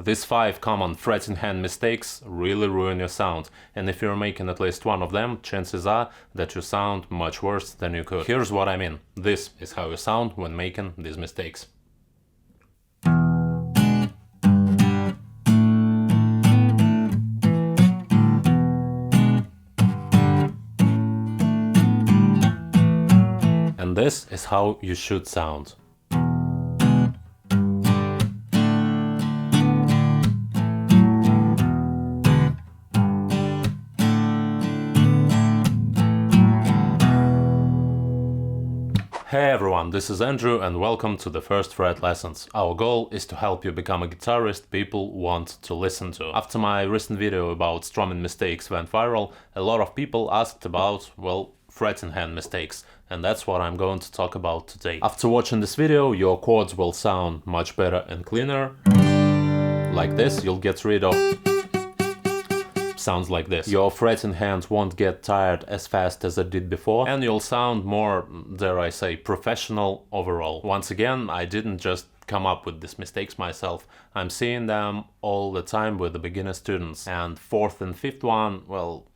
These 5 common fretting hand mistakes really ruin your sound, and if you're making at least one of them, chances are that you sound much worse than you could. Here's what I mean. This is how you sound when making these mistakes. And this is how you should sound. Hey everyone, this is Andrew and welcome to the First Fret Lessons. Our goal is to help you become a guitarist people want to listen to. After my recent video about strumming mistakes went viral, a lot of people asked about, well, fretting hand mistakes, and that's what I'm going to talk about today. After watching this video, your chords will sound much better and cleaner. Like this, you'll get rid of sounds like this. Your fretting hands won't get tired as fast as it did before, and you'll sound more, dare I say, professional overall. Once again, I didn't just come up with these mistakes myself. I'm seeing them all the time with the beginner students. And fourth and fifth one, well,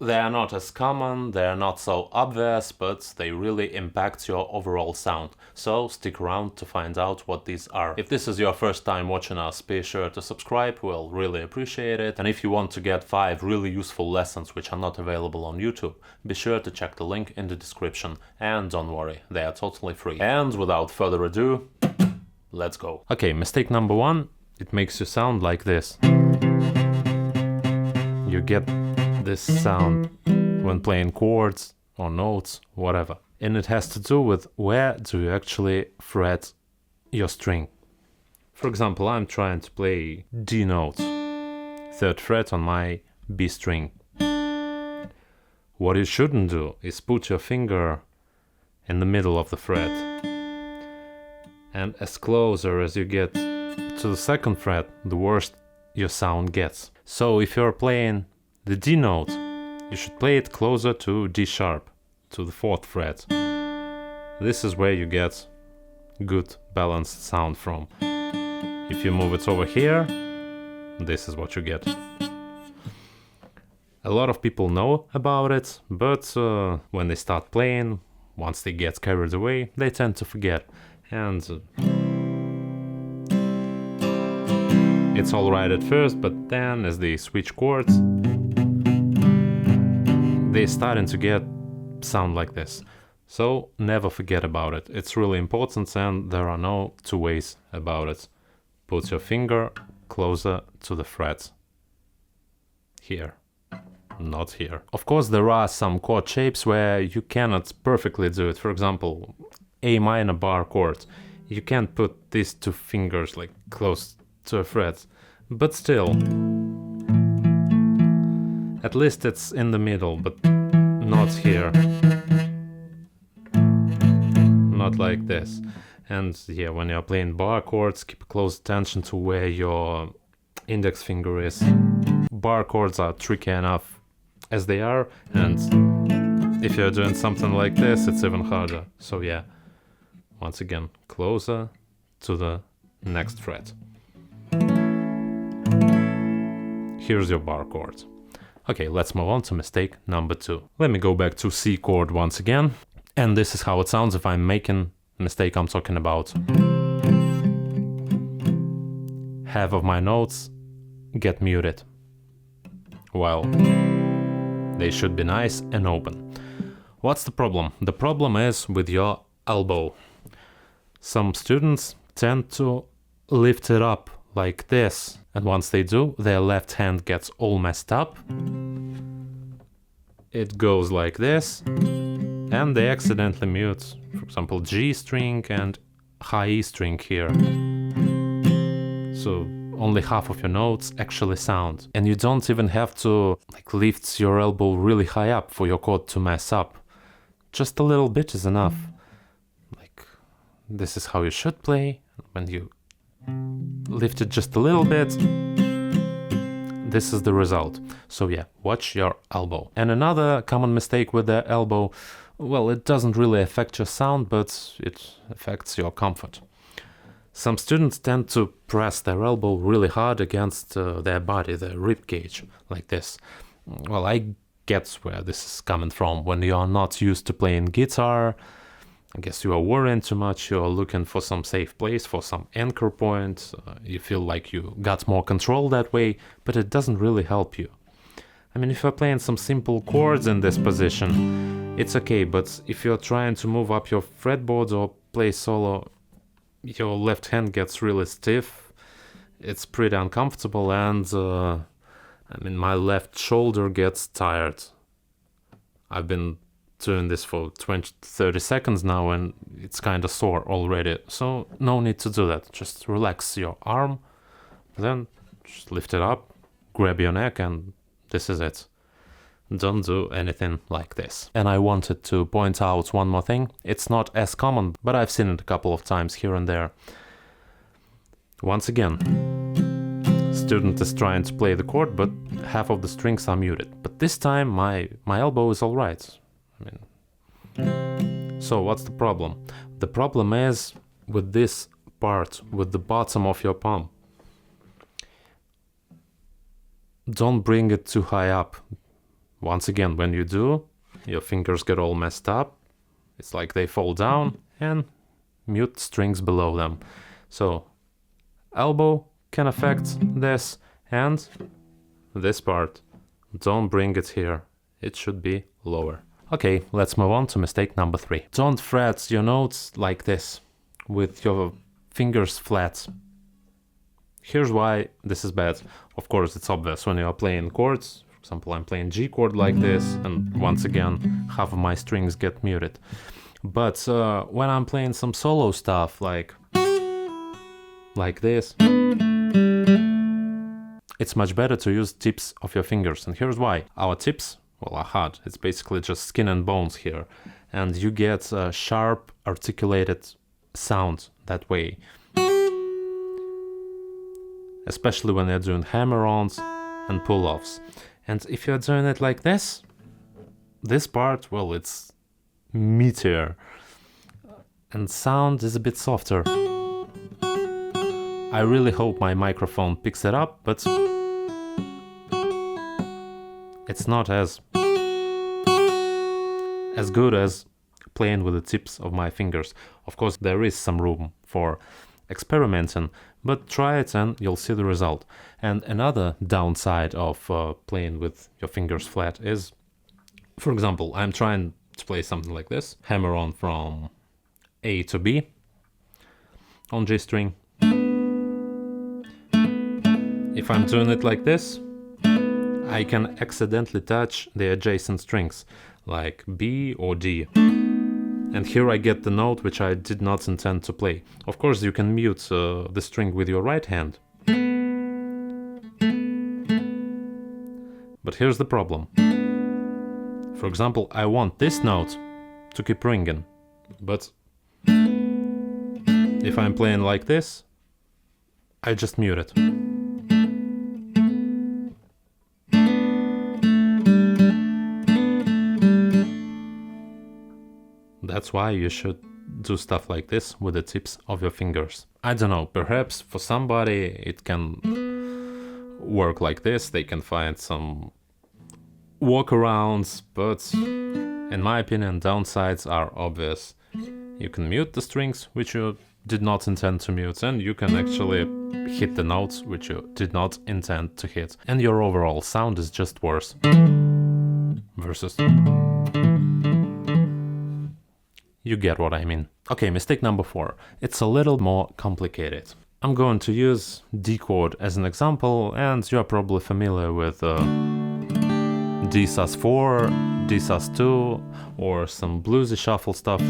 they are not as common, they are not so obvious, but they really impact your overall sound. So stick around to find out what these are. If this is your first time watching us, be sure to subscribe, we'll really appreciate it. And if you want to get 5 really useful lessons which are not available on YouTube, be sure to check the link in the description. And don't worry, they are totally free. And without further ado, let's go. Okay, mistake number 1, it makes you sound like this. You get this sound when playing chords or notes, whatever. And it has to do with where do you actually fret your string. For example, I'm trying to play D note, 3rd fret on my B string. What you shouldn't do is put your finger in the middle of the fret. And as closer as you get to the 2nd fret, the worse your sound gets. So if you're playing the D note, you should play it closer to D sharp, to the 4th fret. This is where you get good balanced sound from. If you move it over here, this is what you get. A lot of people know about it, but when they start playing, once they get carried away, they tend to forget. And it's alright at first, but then as they switch chords, they're starting to get sound like this. So never forget about it. It's really important and there are no two ways about it. Put your finger closer to the fret. Here, not here. Of course, there are some chord shapes where you cannot perfectly do it. For example, A minor bar chord. You can't put these 2 fingers like close to a fret, but still, at least it's in the middle, but not here. Not like this. And yeah, when you're playing bar chords, keep close attention to where your index finger is. Bar chords are tricky enough as they are, and if you're doing something like this, it's even harder. So yeah, once again, closer to the next fret. Here's your bar chord. Okay, let's move on to mistake number 2. Let me go back to C chord once again. And this is how it sounds if I'm making the mistake I'm talking about. Half of my notes get muted, while they should be nice and open. What's the problem? The problem is with your elbow. Some students tend to lift it up like this, and once they do, their left hand gets all messed up. It goes like this, and they accidentally mute, for example, G string and high E string here. So only half of your notes actually sound, and you don't even have to like lift your elbow really high up for your chord to mess up. Just a little bit is enough. Like, this is how you should play. When you lift it just a little bit, this is the result. So yeah, watch your elbow. And another common mistake with the elbow, well, it doesn't really affect your sound, but it affects your comfort. Some students tend to press their elbow really hard against their body, their rib cage, like this. Well, I get where this is coming from. When you are not used to playing guitar, I guess you are worrying too much, you are looking for some safe place, for some anchor point, you feel like you got more control that way, but it doesn't really help you. I mean, if you're playing some simple chords in this position, it's okay, but if you're trying to move up your fretboard or play solo, your left hand gets really stiff, it's pretty uncomfortable, and my left shoulder gets tired. I've been doing this for 20-30 seconds now and it's kind of sore already, so no need to do that. Just relax your arm, then just lift it up, grab your neck, and this is it. Don't do anything like this. And I wanted to point out one more thing. It's not as common, but I've seen it a couple of times here and there. Once again, student is trying to play the chord, but half of the strings are muted. But this time my elbow is all right. So what's the problem? The problem is with this part, with the bottom of your palm. Don't bring it too high up. Once again, when you do, your fingers get all messed up. It's like they fall down and mute strings below them. So elbow can affect this, and this part, don't bring it here. It should be lower. Okay, let's move on to mistake number 3. Don't fret your notes like this, with your fingers flat. Here's why this is bad. Of course, it's obvious when you are playing chords. For example, I'm playing G chord like this, and once again, half of my strings get muted. But when I'm playing some solo stuff, like this, it's much better to use tips of your fingers. And here's why. Our tips, well, are hard. It's basically just skin and bones here. And you get a sharp, articulated sound that way. Especially when you're doing hammer-ons and pull-offs. And if you're doing it like this part, well, it's meatier. And sound is a bit softer. I really hope my microphone picks it up, but it's not as good as playing with the tips of my fingers. Of course, there is some room for experimenting, but try it and you'll see the result. And another downside of playing with your fingers flat is, for example, I'm trying to play something like this, hammer on from A to B on G string. If I'm doing it like this, I can accidentally touch the adjacent strings, like B or D. And here I get the note which I did not intend to play. Of course, you can mute the string with your right hand. But here's the problem. For example, I want this note to keep ringing, but if I'm playing like this, I just mute it. That's why you should do stuff like this with the tips of your fingers. I don't know, perhaps for somebody it can work like this, they can find some workarounds, but in my opinion, downsides are obvious. You can mute the strings which you did not intend to mute, and you can actually hit the notes which you did not intend to hit, and your overall sound is just worse. Versus... You get what I mean. Okay, mistake number 4. It's a little more complicated. I'm going to use D chord as an example, and you're probably familiar with D sus4, D sus2, or some bluesy shuffle stuff.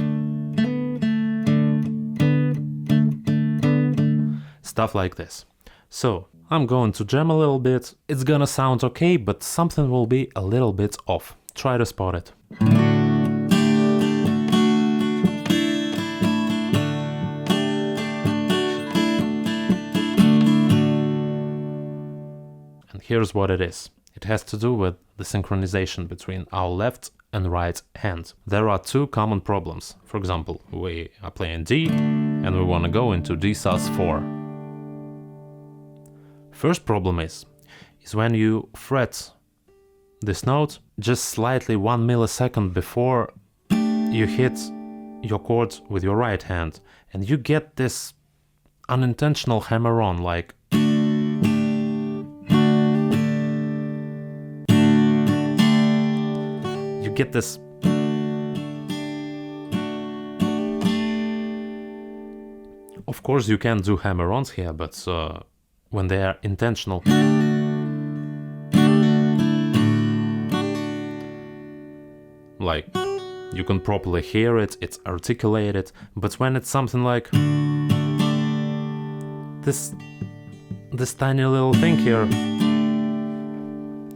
Stuff like this. So, I'm going to jam a little bit. It's gonna sound okay, but something will be a little bit off. Try to spot it. Here's what it is. It has to do with the synchronization between our left and right hand. There are two common problems. For example, we are playing D, and we want to go into D sus4. First problem is when you fret this note just slightly 1 millisecond before you hit your chords with your right hand, and you get this unintentional hammer-on, like you get this of course you can do hammer-ons here, but when they are intentional, like you can properly hear it, it's articulated, but when it's something like this tiny little thing here,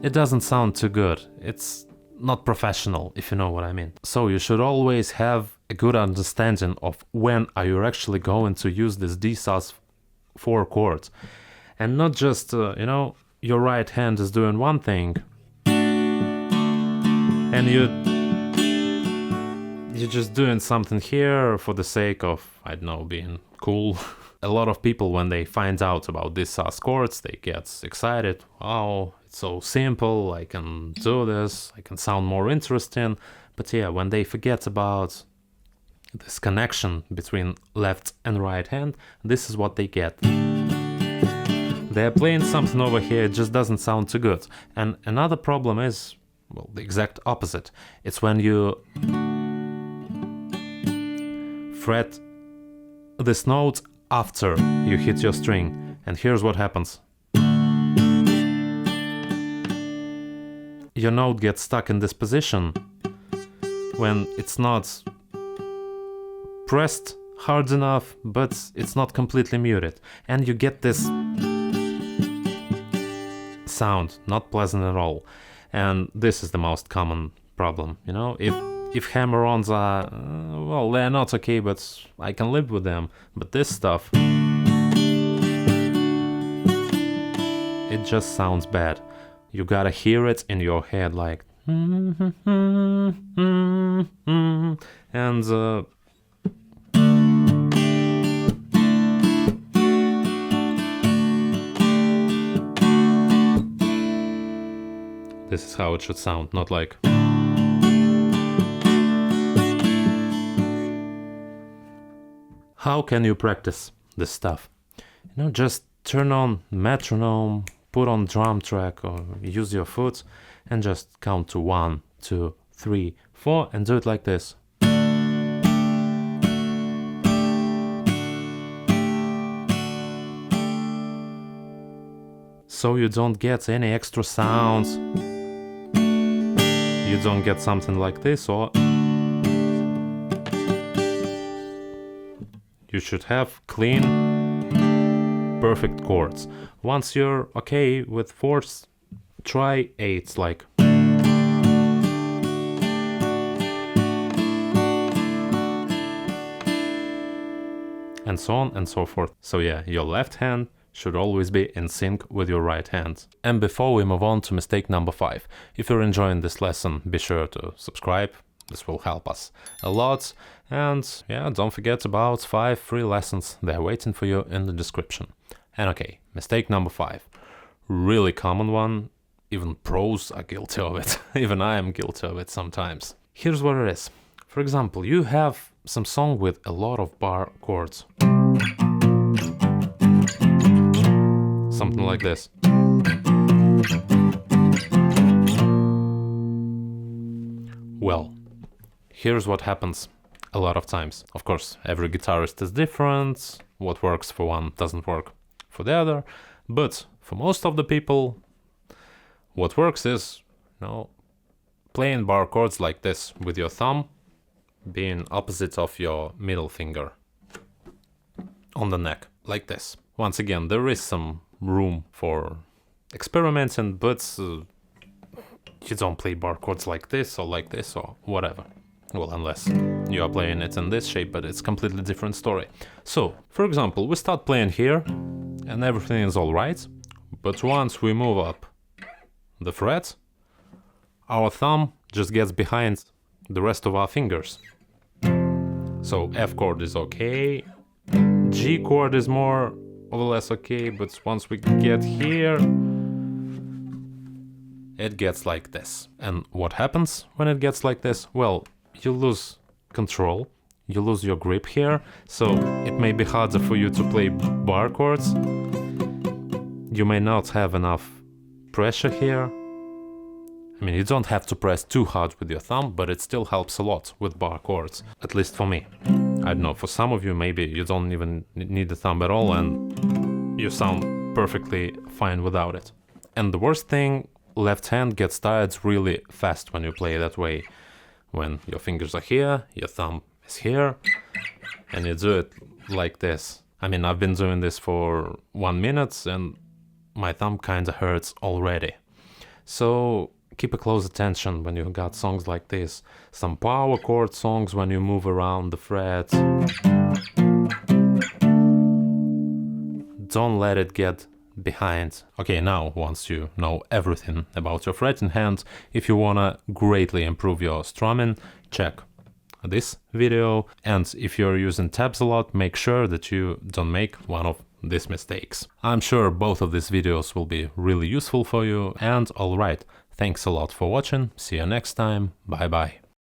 it doesn't sound too good. It's not professional, if you know what I mean. So you should always have a good understanding of when are you actually going to use this D sus4 chord, and not just you know, your right hand is doing one thing and you're just doing something here for the sake of, I don't know, being cool. A lot of people, when they find out about these sus chords, they get excited. Wow, it's so simple, I can do this, I can sound more interesting. But yeah, when they forget about this connection between left and right hand, this is what they get. They're playing something over here, it just doesn't sound too good. And another problem is, well, the exact opposite. It's when you fret this note after you hit your string, and here's what happens. Your note gets stuck in this position when it's not pressed hard enough, but it's not completely muted, and you get this sound, not pleasant at all. And this is the most common problem, you know. If hammer-ons are, well, they're not okay, but I can live with them. But this stuff, it just sounds bad. You gotta hear it in your head, like, and this is how it should sound, not like. How can you practice this stuff? You know, just turn on metronome, put on drum track, or use your foot and just count to 1, 2, 3, 4 and do it like this. So you don't get any extra sounds. You don't get something like this, or you should have clean, perfect chords. Once you're okay with 4s, try 8s, like. And so on and so forth. So yeah, your left hand should always be in sync with your right hand. And before we move on to mistake number 5, if you're enjoying this lesson, be sure to subscribe. This will help us a lot. And yeah, don't forget about 5 free lessons. They're waiting for you in the description. And okay, mistake number 5. Really common one. Even pros are guilty of it. Even I am guilty of it sometimes. Here's what it is. For example, you have some song with a lot of bar chords. Something like this. Well, here's what happens a lot of times. Of course, every guitarist is different. What works for one doesn't work for the other. But for most of the people, what works is, you know, playing bar chords like this with your thumb being opposite of your middle finger on the neck, like this. Once again, there is some room for experimenting, but you don't play bar chords like this or whatever. Well, unless you are playing it in this shape, but it's a completely different story. So, for example, we start playing here and everything is alright, but once we move up the fret, our thumb just gets behind the rest of our fingers. So F chord is okay, G chord is more or less okay, but once we get here, it gets like this. And what happens when it gets like this? Well, you lose control, you lose your grip here, so it may be harder for you to play bar chords. You may not have enough pressure here. I mean, you don't have to press too hard with your thumb, but it still helps a lot with bar chords, at least for me. I don't know, for some of you maybe you don't even need the thumb at all and you sound perfectly fine without it. And the worst thing, left hand gets tired really fast when you play that way. When your fingers are here, your thumb is here, and you do it like this. I mean, I've been doing this for 1 minute and my thumb kinda hurts already. So keep a close attention when you got songs like this. Some power chord songs when you move around the frets. Don't let it get behind. Okay, now once you know everything about your fretting hand, if you wanna greatly improve your strumming, check this video. And if you're using tabs a lot, make sure that you don't make one of these mistakes. I'm sure both of these videos will be really useful for you. And alright, thanks a lot for watching. See you next time. Bye bye.